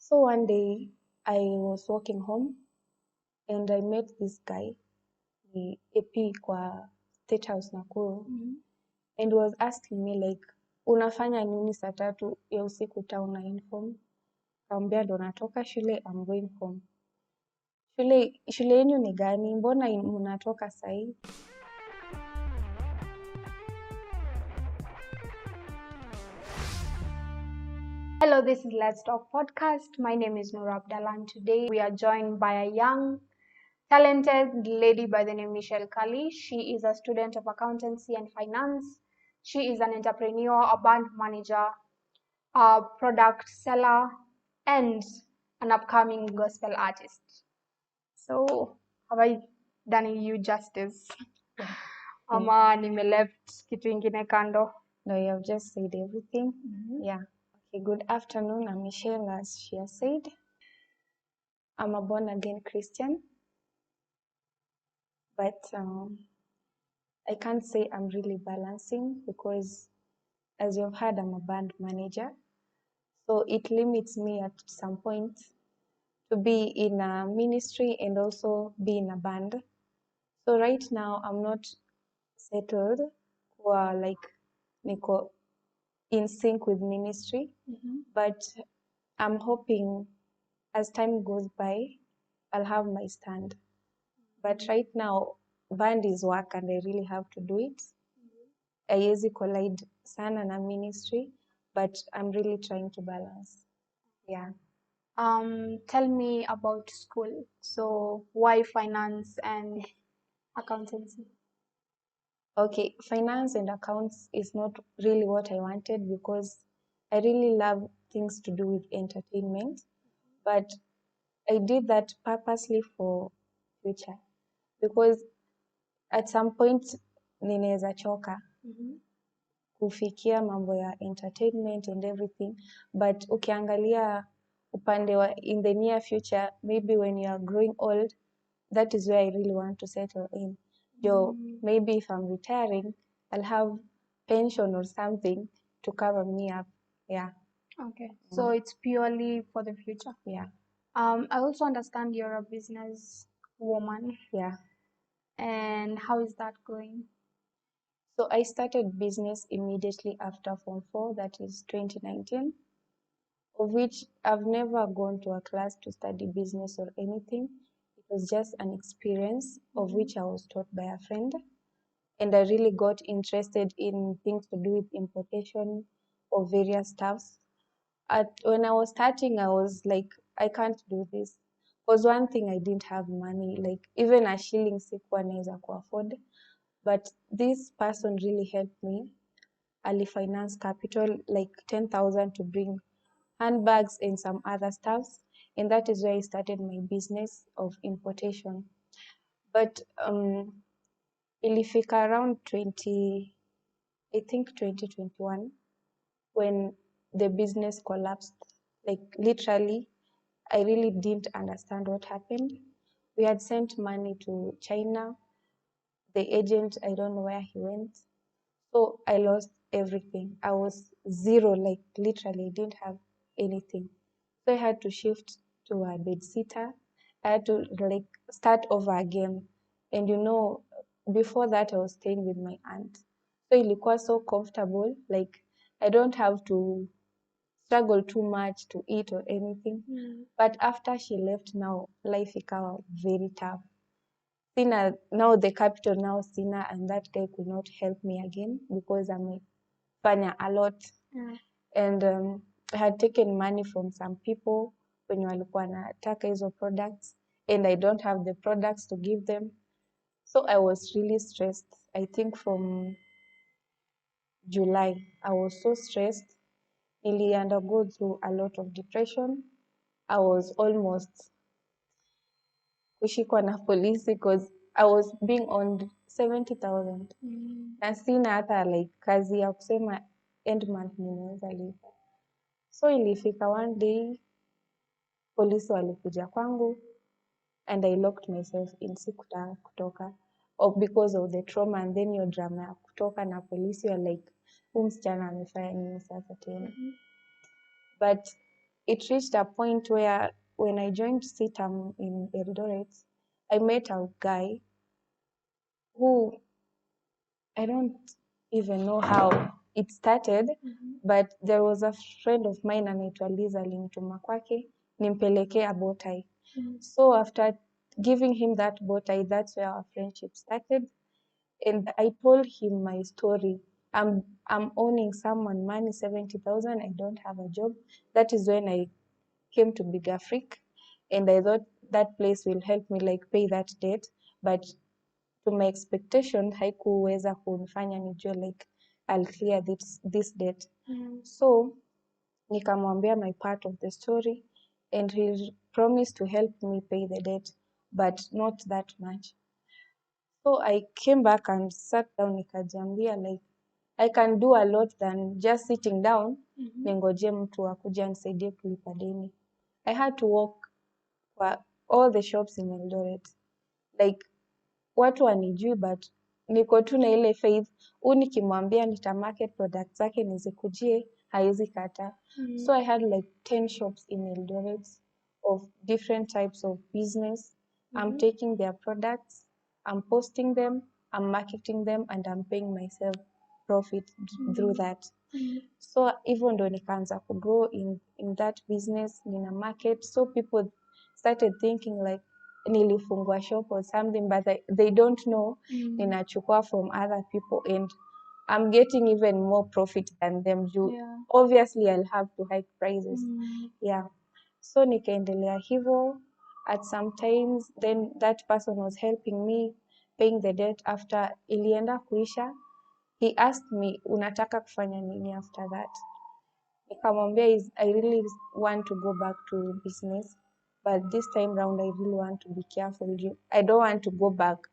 So one day I was walking home and I met this guy, the AP kwa State House Nakuru, and was asking me like, unafanya nini saa 3 ya usiku town na uniform? Kaambia ndo natoka shule, I'm going home. Shule yenu ni gani? Mbona mnatoka sahi? Hello, this is Let's Talk Podcast. My name is Noorah Abdalla, and today we are joined by a young, talented lady by the name Michelle Carley. She is a student of accountancy and finance. She is an entrepreneur, a band manager, a product seller, and an upcoming gospel artist. So, have I done you justice? Ama nime left kitu ingine kando? No, you have just said everything. Yeah. Okay, good afternoon. I'm Michelle, as she has said. I'm a born-again Christian, but I can't say I'm really balancing because, as you've heard, I'm a band manager. So it limits me at some point to be in a ministry and also be in a band. So right now, I'm not settled or like niko in sync with ministry, but I'm hoping as time goes by, I'll have my stand. But right now, band is work and I really have to do it. Haiwezi collide sana na ministry, but I'm really trying to balance. Yeah. Tell me about school. So, why finance and accountancy? Okay, finance and accounts is not really what I wanted because I really love things to do with entertainment, but I did that purposely for future because at some point ninaweza choka kufikia mambo ya entertainment and everything, but ukiangalia upande wa in the near future, maybe when you are growing old, that is where I really want to settle in. Maybe if I'm retiring, I'll have pension or something to cover me up. Yeah. Okay, so it's purely for the future. Yeah. I also understand you're a business woman. Yeah. And how is that going? So I started business immediately after Form 4, that is 2019, of which I've never gone to a class to study business or anything. It was just an experience of which I was taught by a friend. And I really got interested in things to do with importation of various stuffs. When I was starting, I was like, I can't do this. Because one thing, I didn't have money, like even a shilling sikuwa naweza afford. But this person really helped me. Ali finance capital, like 10,000 to bring handbags and some other stuffs. And that is where I started my business of importation. But ilifika around 2021, when the business collapsed. Like literally, I really didn't understand what happened. We had sent money to China. The agent, I don't know where he went. So I lost everything. I was zero, like literally didn't have anything. So I had to shift to a bed sitter. I had to like start over again. And before that I was staying with my aunt. So ilikuwa so comfortable, like I don't have to struggle too much to eat or anything. But after she left, now life ikawa very tough. Now the capital now sina, and that guy could not help me again because amefanya a lot. And I had taken money from some people when walikuwa nataka hizo products, and I don't have the products to give them. So I was really stressed. I think from July, I was so stressed. Nili undergo through a lot of depression. I was almost kushikwa na polisi because I was being on 70,000. Na sina hata like kazi ya kusema end month ninaweza lipa. So ilifika one day, polisi walikuja kwangu and I locked myself in, sikutaka kutoka because of the trauma, and then your drama ya kutoka na polisi, you're like, huyu msichana amefanya nini sasa tena? But it reached a point where when I joined CITAM in Eldoret, I met a guy who I don't even know how it started, but there was a friend of mine anaitwa Liz alinituma kwake nimpelekee a bow tie. So after giving him that bow tie, that's where our friendship started. And I told him my story. I'm owning someone money 70,000. I don't have a job. That is when I came to Big Africa, and I thought that place will help me like pay that debt, but to my expectation haikuweza kunifanya nijue like I'll clear this debt. So nikamwambia my part of the story, and he promised to help me pay the debt, but not that much. So I came back and sat down nikajiambia like I can do a lot than just sitting down ningoje mtu akuje anisaidie kulipa deni. I had to walk kwa all the shops in Eldoret. Like watu wanijui but niko tu na ile faith, huu nikimwambia nita market products zake nizikujie haizi kata. So I had like 10 shops in Eldoret of different types of business. I'm taking their products, I'm posting them, I'm marketing them, and I'm paying myself profit through that. So hivyo ndo nikaanza kugrow in that business, nina market. So people started thinking like nilifungua shop or something, but they don't know ninachukua from other people, and I'm getting even more profit than them. Obviously I'll have to hike prices. Yeah. So nikaendelea hivyo. At some times then that person was helping me paying the debt. After ilienda kuisha, he asked me unataka kufanya nini after that. Nikamwambia I really want to go back to business, but this time round I really want to be careful. I don't want to go back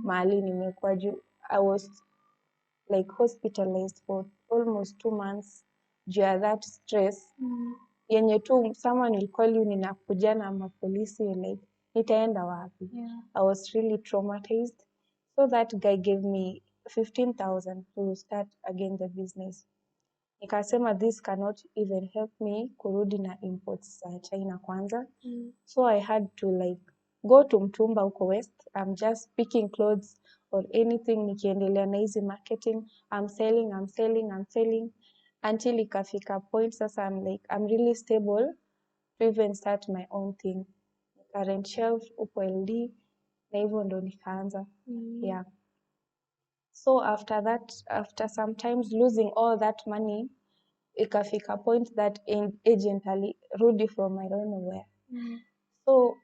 mahali nimekuwa juu. I was like hospitalized for almost 2 months juu ya that stress. Yenye tu someone will call you ninakuja na mapolisi, like nitaenda wapi? I was really traumatized. So that guy gave me 15,000 to start again the business. Nikasema this cannot even help me kurudi na imports za China kwanza. So I had to like go to mtumba huko West. I'm just picking clothes or anything, nikiendelea na hizi marketing. I'm selling until ikafika point sasa I'm really stable to even start my own thing. Current shelf huko LD na hivyo ndo nikaanza. Yeah. So after that, after sometimes losing all that money, ikafika point that agent alirudi from I don't know where. So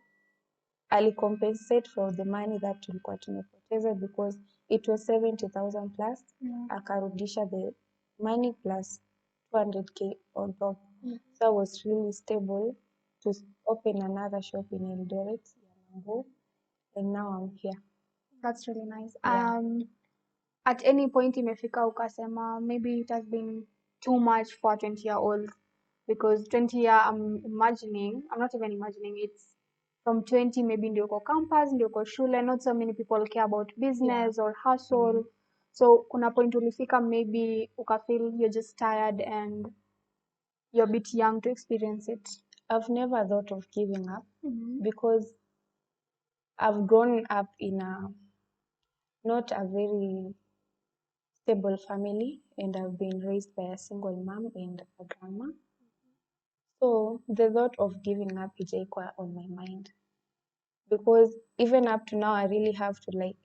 alicompensate for the money that tulikuwa tumepoteza because it was 70,000 plus. Akarudisha the money plus 200k on top. So I was really stable to open another shop in Eldoret, and now I'm here. That's really nice. Yeah. At any point imefika ukasema maybe it has been too much for a 20-year-old, because 20 year I'm not even imagining, it's from 20 maybe ndio uko campus, ndio uko shule, not so many people care about business or hustle. So kuna point ulifika maybe ukafeel you're just tired and you're a bit young to experience it? I've never thought of giving up because I've grown up in not a very stable family, and I've been raised by a single mom and a grandma. So the thought of giving up ijaikuwa on my mind, because even up to now I really have to like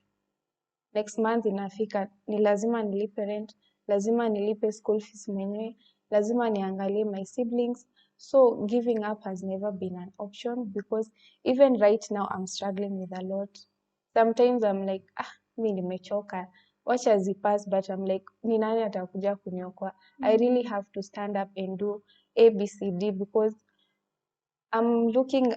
next month inafika ni lazima nilipe rent, lazima nilipe school fees mwenyewe, lazima niangalie my siblings. So giving up has never been an option, because even right now I'm struggling with a lot. Sometimes I'm like mi nimechoka, wacha zipass, but I'm like ni nani atakuja kuniokoa? I really have to stand up and do ABCD, because I'm looking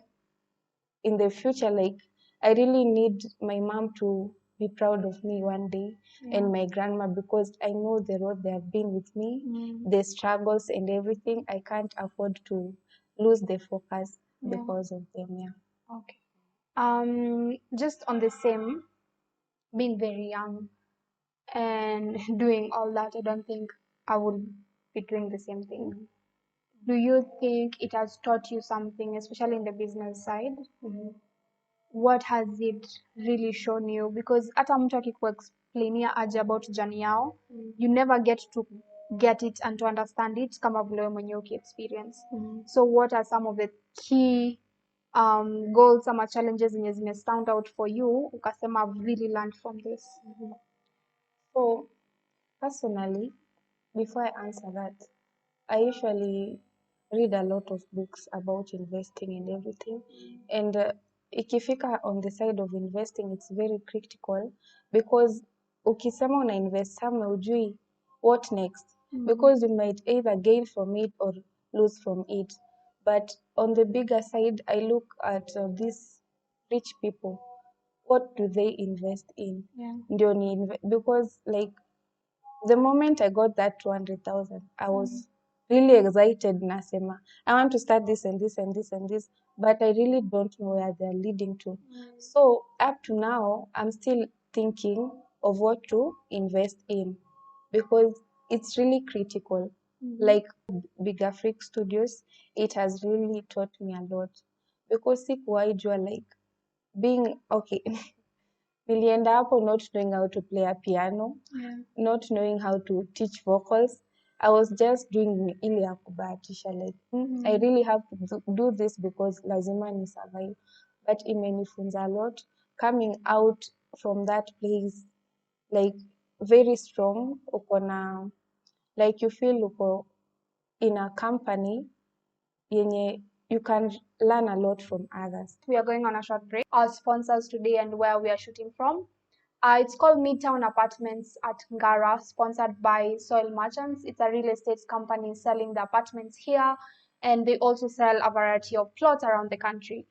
in the future, like I really need my mom to be proud of me one day, and my grandma, because I know the road they have been with me, the struggles and everything. I can't afford to lose the focus because of them. Okay. Just on the same, being very young and doing all that, I don't think I would be doing the same thing. do you think it has taught you something, especially in the business side? What has it really shown you? Because hata mtu akikuexplainia aje about journey yao, you never get to get it and to understand it kama vile wewe mwenyewe ukiexperience. So what are some of the key goals ama challenges zenye zime stand out for you ukasema I've really learned from this? So personally, before I answer that, I usually read a lot of books about investing and everything. And ikifika on the side of investing, it's very critical because ukisema una invest somewhere ujui what next, because you might either gain from it or lose from it. But on the bigger side, I look at these rich people. What do they invest in? Ndio because like the moment I got that 200,000, I was really excited. Nasema, I want to start this and this and this and this, but I really don't know where they're leading to. So up to now, I'm still thinking of what to invest in because it's really critical. Like Bigger Freak Studios, it has really taught me a lot because sikuwahi jua like being okay. Nilienda hapo not knowing how to play a piano, not knowing how to teach vocals. I was just doing ile ya kubahatisha like I really have to do this because lazima ni survive. But imenifunza a lot. Coming out from that place like very strong, uko na like you feel uko in a company yenye you can learn a lot from others. We are going on a short break. Our sponsors today and where we are shooting from. It's called Midtown Apartments at Ngara, sponsored by Soil Merchants. It's a real estate company selling the apartments here, and they also sell a variety of plots around the country.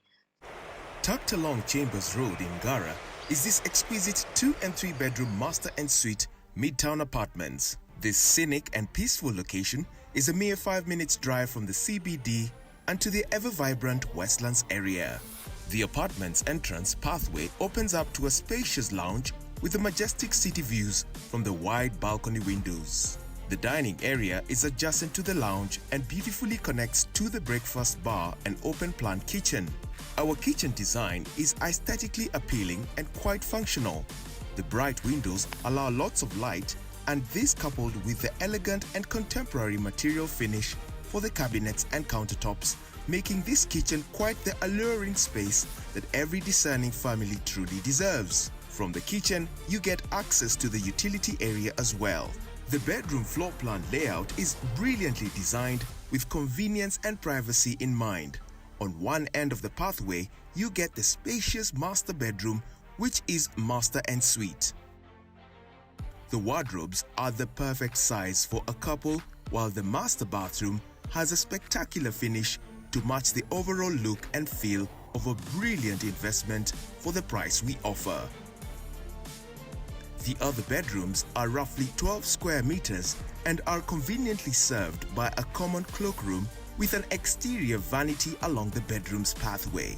Tucked along Chambers Road in Ngara is this exquisite 2 and 3 bedroom master and suite Midtown Apartments. This scenic and peaceful location is a mere 5 minutes drive from the CBD and to the ever-vibrant Westlands area. The apartment's entrance pathway opens up to a spacious lounge with the majestic city views from the wide balcony windows. The dining area is adjacent to the lounge and beautifully connects to the breakfast bar and open-plan kitchen. Our kitchen design is aesthetically appealing and quite functional. The bright windows allow lots of light, and this coupled with the elegant and contemporary material finish for the cabinets and countertops, making this kitchen quite the alluring space that every discerning family truly deserves. From the kitchen, you get access to the utility area as well. The bedroom floor plan layout is brilliantly designed with convenience and privacy in mind. On one end of the pathway, you get the spacious master bedroom, which is master and suite. The wardrobes are the perfect size for a couple, while the master bathroom has a spectacular finish to match the overall look and feel of a brilliant investment for the price we offer. The other bedrooms are roughly 12 square meters and are conveniently served by a common cloakroom with an exterior vanity along the bedroom's pathway.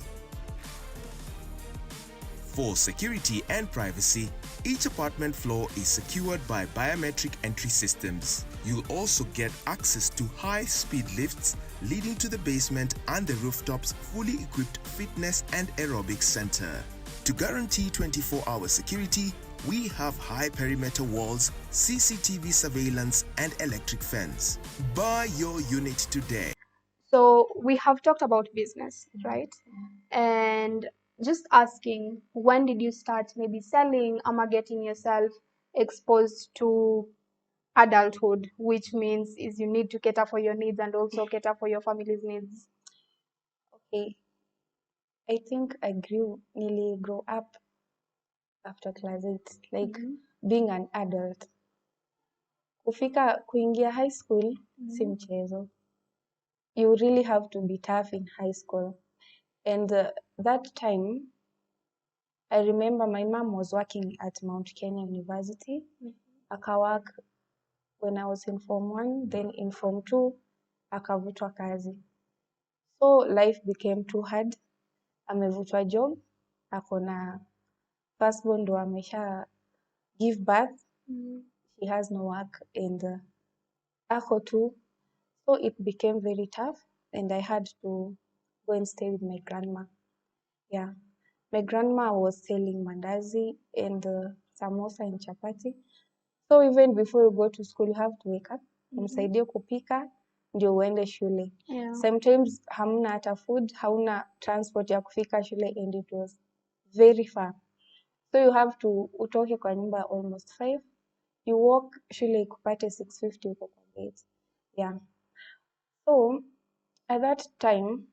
For security and privacy, each apartment floor is secured by biometric entry systems. You'll also get access to high-speed lifts leading to the basement and the rooftop's fully equipped fitness and aerobics center. To guarantee 24-hour security, we have high perimeter walls, CCTV surveillance, and electric fence. Buy your unit today. So we have talked about business, right? And just asking, when did you start maybe selling or getting yourself exposed to adulthood, which means is you need to cater for your needs and also cater for your family's needs? Okay, I think I nearly grew up after class 8, like being an adult. Kuingia high school, si mchezo. You really have to be tough in high school. And that time, I remember my mom was working at Mount Kenya University. Akawork when I was in Form 1, then in Form 2, akavutwa kazi. So life became too hard. Amevutwa job, akona firstborn ndo amesha give birth. She has no work and ako tu. So it became very tough, and I had to go and stay with my grandma. Yeah. My grandma was selling mandazi and samosa and chapati. So even before you go to school, you have to wake up, umsaidie kupika, ndio uende shule. Yeah. Sometimes hamna hata food, hauna transport ya kufika shule, and it was very far. So you have to utoke kwa nyumba almost 5. You walk shule ikupate 6:50 uko kwa gate. Yeah. So at that time,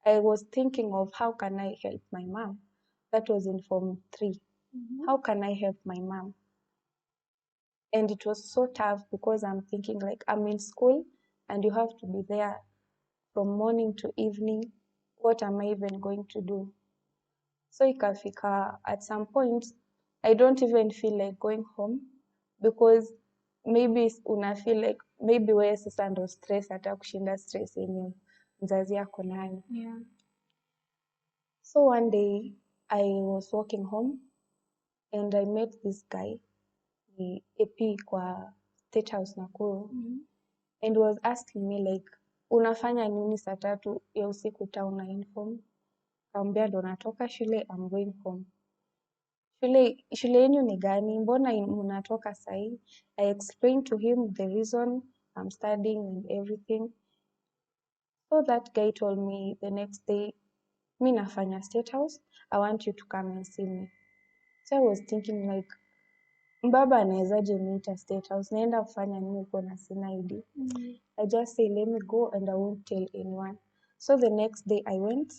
I was thinking of how can I help my mom. That was in Form 3. How can I help my mom? And it was so tough because I'm thinking like I'm in school and you have to be there from morning to evening. What am I even going to do? So ikafika at some point, I don't even feel like going home because maybe una feel like maybe wewe sasa ndo stress hata kushinda stress yenye mzazi yako nayo. Yeah. So one day I was walking home and I met this guy, the AP kwa State House Nakuru, and was asking me like, unafanya nini saa 3 ya usiku town na uniform? Kaambia ndo natoka shule, I'm going home. Shule yenu ni gani? Mbona mnatoka sahi? I explained to him the reason I'm studying and everything. So that guy told me the next day, mi nafanya State House, I want you to come and see me. So I was thinking like, mbaba anawezaje niita State House? Naenda kufanya nini huko na sina ID? I just say, let me go and I won't tell anyone. So the next day I went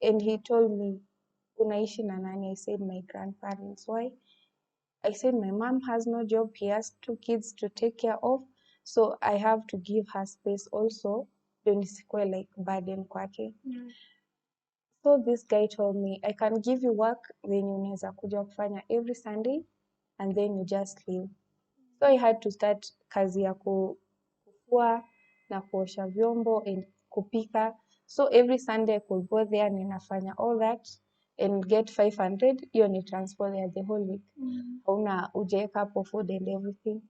and he told me, unaishi na nani? I said, my grandparents. Why? I said, my mom has no job. He has 2 kids to take care of. So I have to give her space also. Ndio nisikuwe like burden kwake. So this guy told me, I can give you work, then unaweza kuja kufanya every Sunday and then you just leave. So I had to start kazi ya kufua na kuosha vyombo and kupika. So every Sunday I could go there, ninafanya all that and get 500. Hiyo ni transport ya the whole week. Hauna ujaweka hapo food and everything.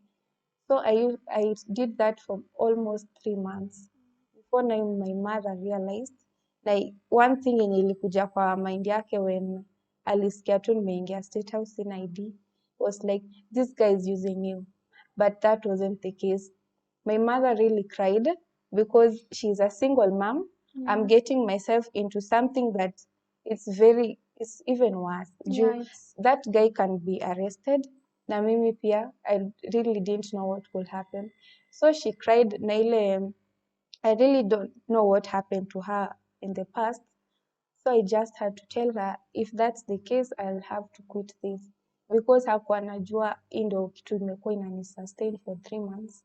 So I did that for almost 3 months. Before now my mother realized. Like one thing yenye ilikuja kwa mind yake when alisikia tu nimeingia State House in ID was like, this guy is using you. But that wasn't the case. My mother really cried because she's a single mom. I'm getting myself into something that it's even worse. Yeah, That guy can be arrested. Na mimi pia, I really didn't know what would happen. So she cried na ile, I really don't know what happened to her in the past. So I just had to tell her, if that's the case, I'll have to quit this. Because hakuwa anajua hii ndo kitu imekuwa inanisustain for 3 months.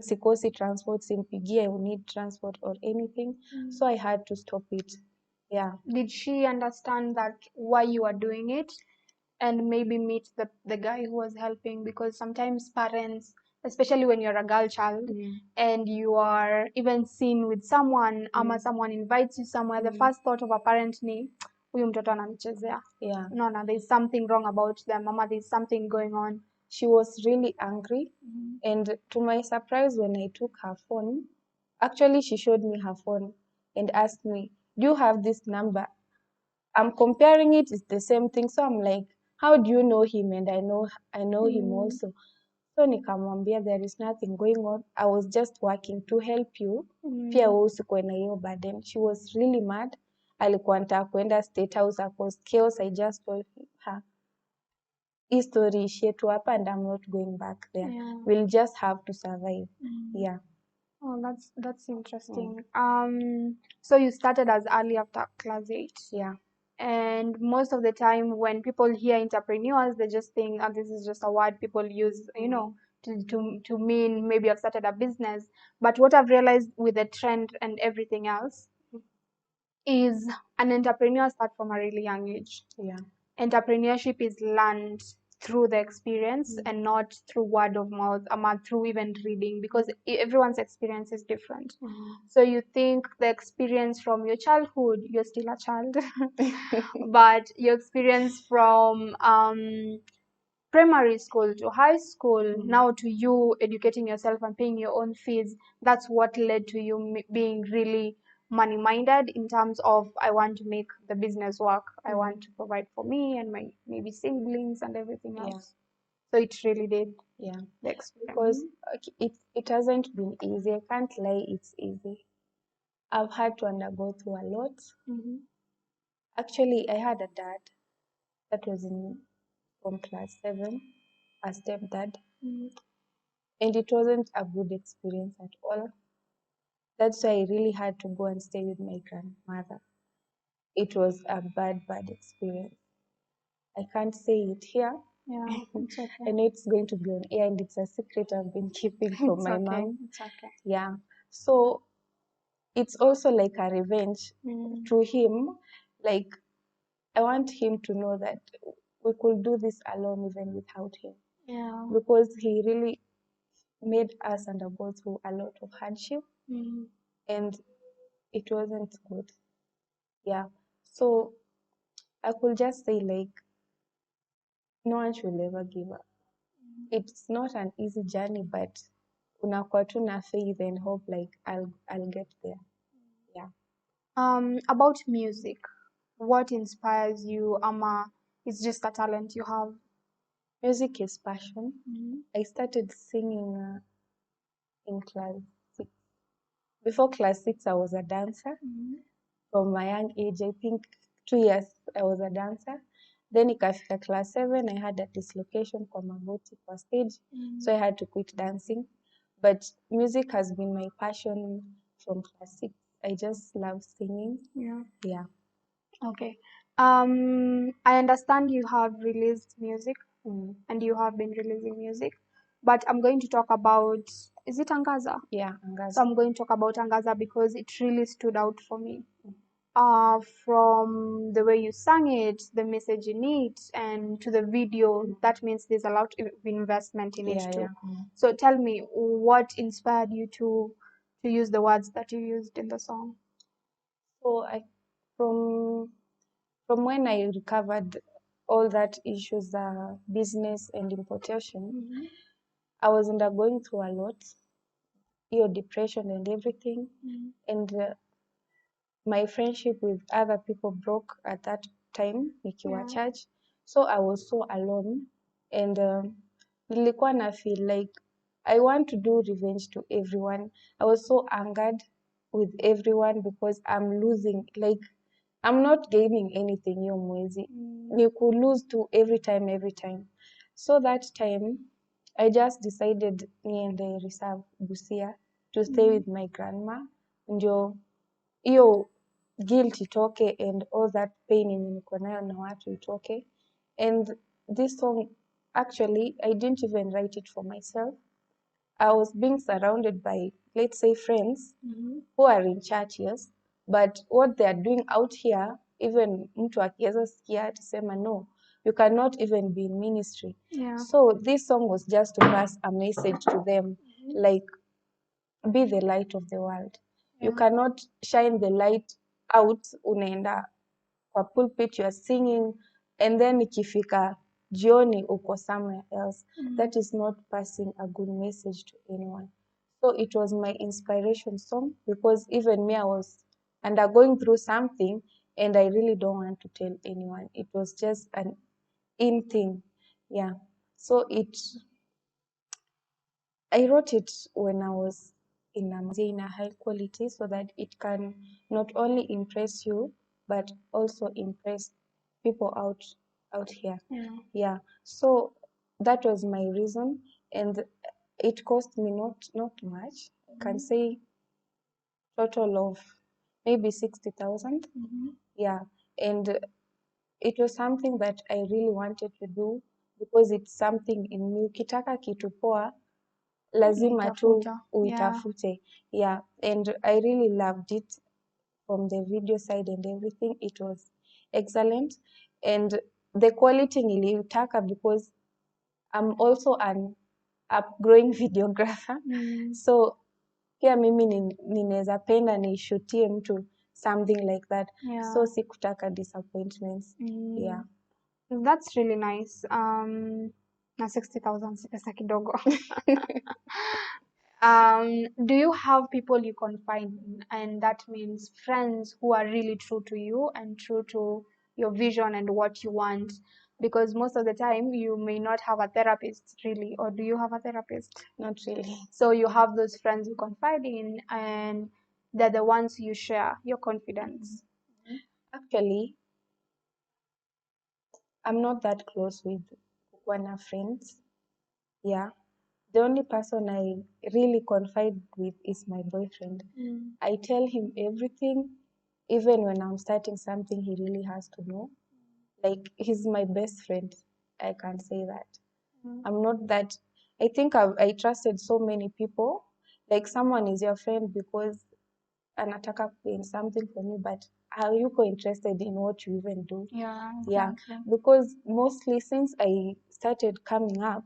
Sikosi transport, simpigie, I need transport or anything. So I had to stop it. Yeah. Did she understand that why you are doing it and maybe meet the guy who was helping? Because sometimes parents, especially when you're a girl child and you are even seen with someone ama someone invites you somewhere, the first thought of a parent ni huyu mtoto ananichezea. Yeah. No, there's something wrong about them. Mama, there's something going on. She was really angry. And to my surprise, when I took her phone, actually she showed me her phone and asked me, do you have this number? I'm comparing it, it's the same thing. So I'm like, how do you know him? And I know him also. So nikamwambia, there is nothing going on. I was just working to help you. Pia wewe usikuwe na hiyo burden. She was really mad. Alikuwa anataka kuenda State House, cause chaos. I just told her, hii story ishie tu hapa and I'm not going back there. Yeah. We'll just have to survive. Yeah. Oh, that's interesting. So you started as early after class 8. Yeah. And most of the time when people hear entrepreneurs, they just think, oh, this is just a word people use, to mean maybe I've started a business. But what I've realized with the trend and everything else is an entrepreneur starts from a really young age. Yeah. Entrepreneurship is learned through the experience and not through word of mouth or through even reading, because everyone's experience is different. So you think the experience from your childhood, you're still a child, but your experience from primary school to high school, now to you educating yourself and paying your own fees. That's what led to you being really money minded in terms of, I want to make the business work. I want to provide for me and my maybe siblings and everything else. So it really did. Yeah. The experience. Because it hasn't been easy. I can't lie, it's easy. I've had to undergo through a lot. Actually, I had a dad that was from class 7, a stepdad, and it wasn't a good experience at all. That's why I really had to go and stay with my grandmother. It was a bad experience. I can't say it here. Yeah, it's okay. I know it's going to be on air, and it's a secret I've been keeping from It's my okay. mom. It's okay. Yeah. So it's also like a revenge to him. Like, I want him to know that we could do this alone even without him. Yeah. Because he really made us undergo through a lot of hardship, and it wasn't good. Yeah. So I could just say, like, no one should ever give up. It's not an easy journey, but unakuwa tu na faith and hope, like, I'll get there. Yeah. About music, what inspires you? It's just a talent you have? Music is passion. I started singing in class 6. Before class 6, I was a dancer. From my young age, I think 2 years, I was a dancer. Then ikafika class 7, I had a dislocation kwa magoti kwa stage, so I had to quit dancing. But music has been my passion from class 6. I just love singing. Yeah. Okay. I understand you have released music and you have been releasing music, but I'm going to talk about, is it Angaza? Yeah, Angaza. So I'm going to talk about Angaza because it really stood out for me. From the way you sang it, the message in it, and to the video, that means there's a lot of investment in it too. So tell me, what inspired you to use the words that you used in the song? So from when I recovered all that issues, business and importation, I was undergoing through a lot, your depression and everything, and my friendship with other people broke at that time nikiwa church, so I was so alone, and nilikuwa na feel like I want to do revenge to everyone. I was so angered with everyone because I'm losing, like, I'm not gaining anything hiyo mwezi. Ni ku lose to every time. So that time I just decided niende reserve Busia to stay with my grandma, ndio hiyo guilt itoke and all that pain yenye niko nayo na watu itoke. And this song, actually, I didn't even write it for myself. I was being surrounded by, let's say, friends who are in church, yes, but what they are doing out here, even mtu akiweza sikia atasema no, you cannot even be in ministry. So this song was just to pass a message to them, like, be the light of the world. You cannot shine the light out, unaenda kwa pulpit, you are singing, and then ikifika jioni uko somewhere else. That is not passing a good message to anyone. So it was my inspiration song, because even me, I was undergoing through something and I really don't want to tell anyone. It was just an in thing. Yeah. So I wrote it when I was in a high quality, so that it can not only impress you, but also impress people out here. Yeah. So that was my reason, and it cost me not much. I can say total of maybe 60,000. Yeah. And it was something that I really wanted to do, because it's something in me. Ukitaka kitu poa, lazima tu uitafute. Yeah. And I really loved it from the video side and everything. It was excellent. And the quality niliutaka, because I'm also an upgrowing videographer. So pia mimi ninaweza penda nishutie mtu something like that. So sikutaka disappointments. Yeah. That's really nice. 60,000 si pesa kidogo. Do you have people you confide in? And that means friends who are really true to you and true to your vision and what you want. Because most of the time you may not have a therapist really, or do you have a therapist? Not really. So you have those friends you confide in, and they're the ones you share your confidence. Actually, I'm not that close with one friends. Yeah. The only person I really confide with is my boyfriend. I tell him everything, even when I'm starting something he really has to know. Like, he's my best friend. I can say that. I'm not that. I think I trusted so many people. Like, someone is your friend because anataka in something for me, but are you interested in what you even do? Yeah, Yeah, exactly. because mostly since I started coming up,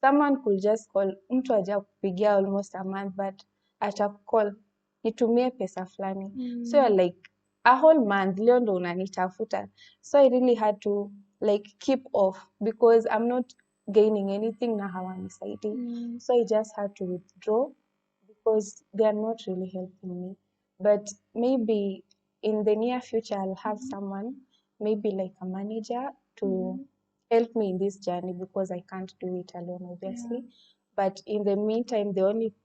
someone could just call, mtu aja kupigia almost a month, but atacall nitumie pesa fulani. So you're like, a whole month leo ndo unanitafuta. So I really had to like keep off because I'm not gaining anything na hawanisaidii. So I just had to withdraw because they are not really helping me. But maybe in the near future, I'll have someone, maybe like a manager, to help me in this journey because I can't do it alone, obviously. But in the meantime, the only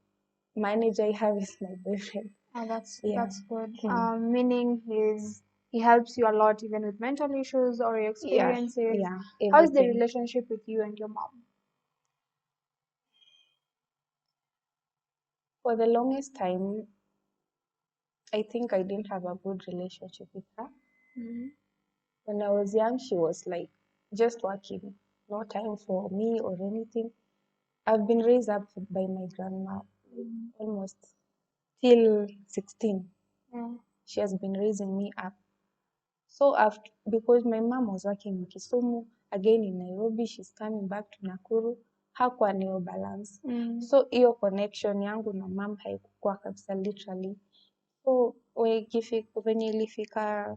manager I have is my boyfriend. Oh, that's Yeah. good. Meaning he helps you a lot even with mental issues or your experiences. Yeah, How's the everything. relationship with you and your mom? For the longest time, I think I didn't have a good relationship with her. When I was young, she was like just working, no time for me or anything. I've been raised up by my grandma almost till 16. Yeah. She has been raising me up. So after, because my mom was working in Kisumu, again in Nairobi, she's coming back to Nakuru, hakuwa nayo balance. So hiyo connection yangu na mom haikuwa kabisa literally. So venye ilifika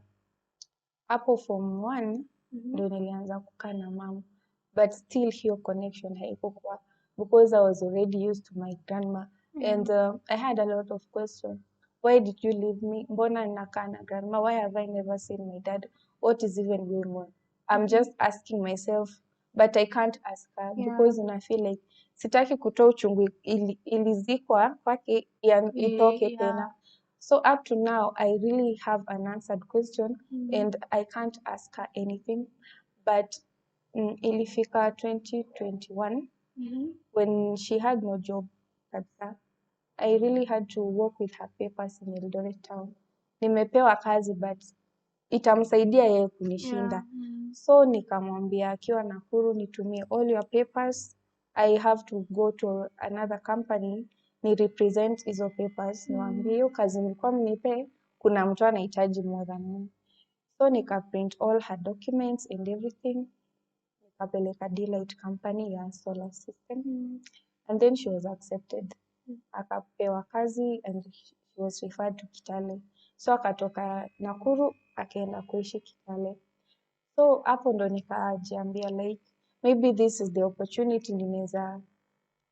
hapo form 1 ndio nilianza kukaa na mom, but still hiyo connection haikuwa because I was already used to my grandma and I had a lot of questions. Why did you leave me? Mbona nakaa na grandma? Why have I never seen my dad? What is even going on? I'm just asking myself, but I can't ask her because I feel like sitaki kutoa uchungu ilizikwa kwake itoke tena. So up to now, I really have an answered question and I can't ask her anything. But ilifika 2021, when she had no job kabisa, I really had to work with her papers in Eldoret town. Nimepewa kazi but itamsaidia yeye kunishinda. So nikamwambia akiwa Nakuru nitumie all your papers. I have to go to another company ni represent hizo papers, niwaambie hiyo kazi mlikuwa mnipe, kuna mtu anahitaji more than me. So nika print all her documents and everything, nikapeleka Delight company ya solar system and then she was accepted. Akapewa kazi and she was referred to Kitale. So akatoka Nakuru akaenda kuishi Kitale. So hapo ndo nikajiambia like maybe this is the opportunity ninaweza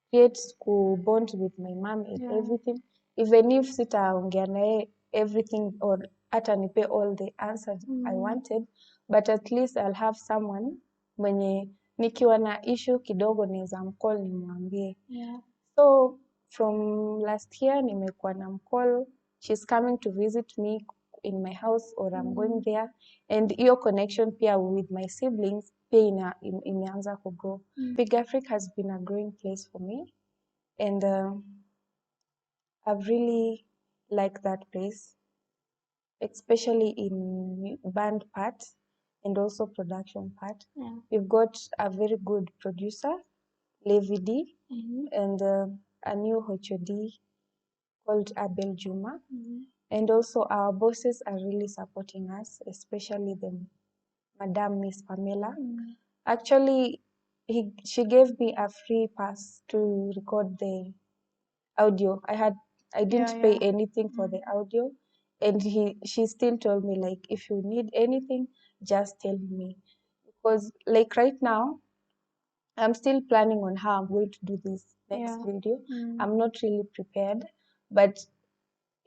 create ku bond with my mom and everything, even if sitaongea naye everything or hata nipe all the answers I wanted, but at least I'll have someone mwenye nikiwa na issue kidogo naweza mcall nimwambie. So from last year nimekuwa na mcall, she's coming to visit me in my house or I'm going there, and hiyo connection pia with my siblings pia imeanza kugrow. Big Africa has been a growing place for me and I've really liked that place, especially in band part and also production part. We've got a very good producer, Levi D, and a new HOD called Abel Juma. And also our bosses are really supporting us, especially the Madam Miss Pamela. Actually, she gave me a free pass to record the audio. I didn't pay anything for the audio, and she still told me like, if you need anything, just tell me, because like right now I'm still planning on how I'm going to do this next Yeah. video. Mm. I'm not really prepared, but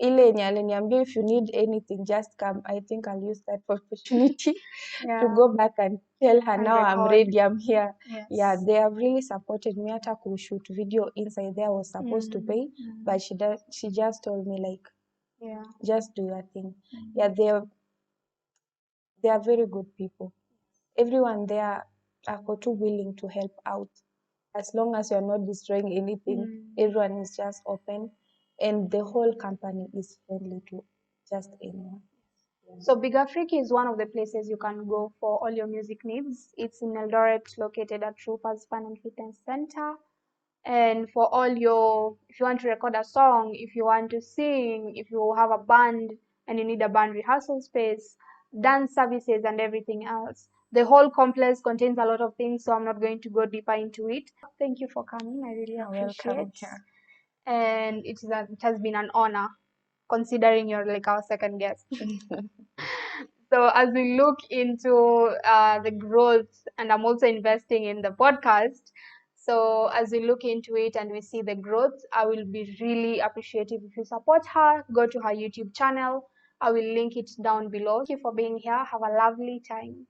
ile yenye aliniambia if you need anything just come. I think I'll use that opportunity to Yeah. go back and tell her And now I'm record. ready, I'm here. Yes. Yeah, they have really supported me. Hata kushoot video inside there I was supposed to pay, but she just told me like, Yeah. just do your thing. Yeah, they are very good people. Everyone there are too willing to help out. As long as you're not destroying anything, everyone is just open, and the whole company is friendly to just anyone. So Big Africa is one of the places you can go for all your music needs. It's in Eldoret, located at Troopers Fun and Fitness Center. And for all your, if you want to record a song, if you want to sing, if you have a band and you need a band rehearsal space, dance services and everything else. The whole complex contains a lot of things, so I'm not going to go deeper into it. Thank you for coming. I really appreciate Welcome. it. And it has been an honor considering you're like our second guest. So as we look into the growth, and I'm also investing in the podcast. So as we look into it and we see the growth, I will be really appreciative if you support her. Go to her YouTube channel. I will link it down below. Thank you for being here. Have a lovely time.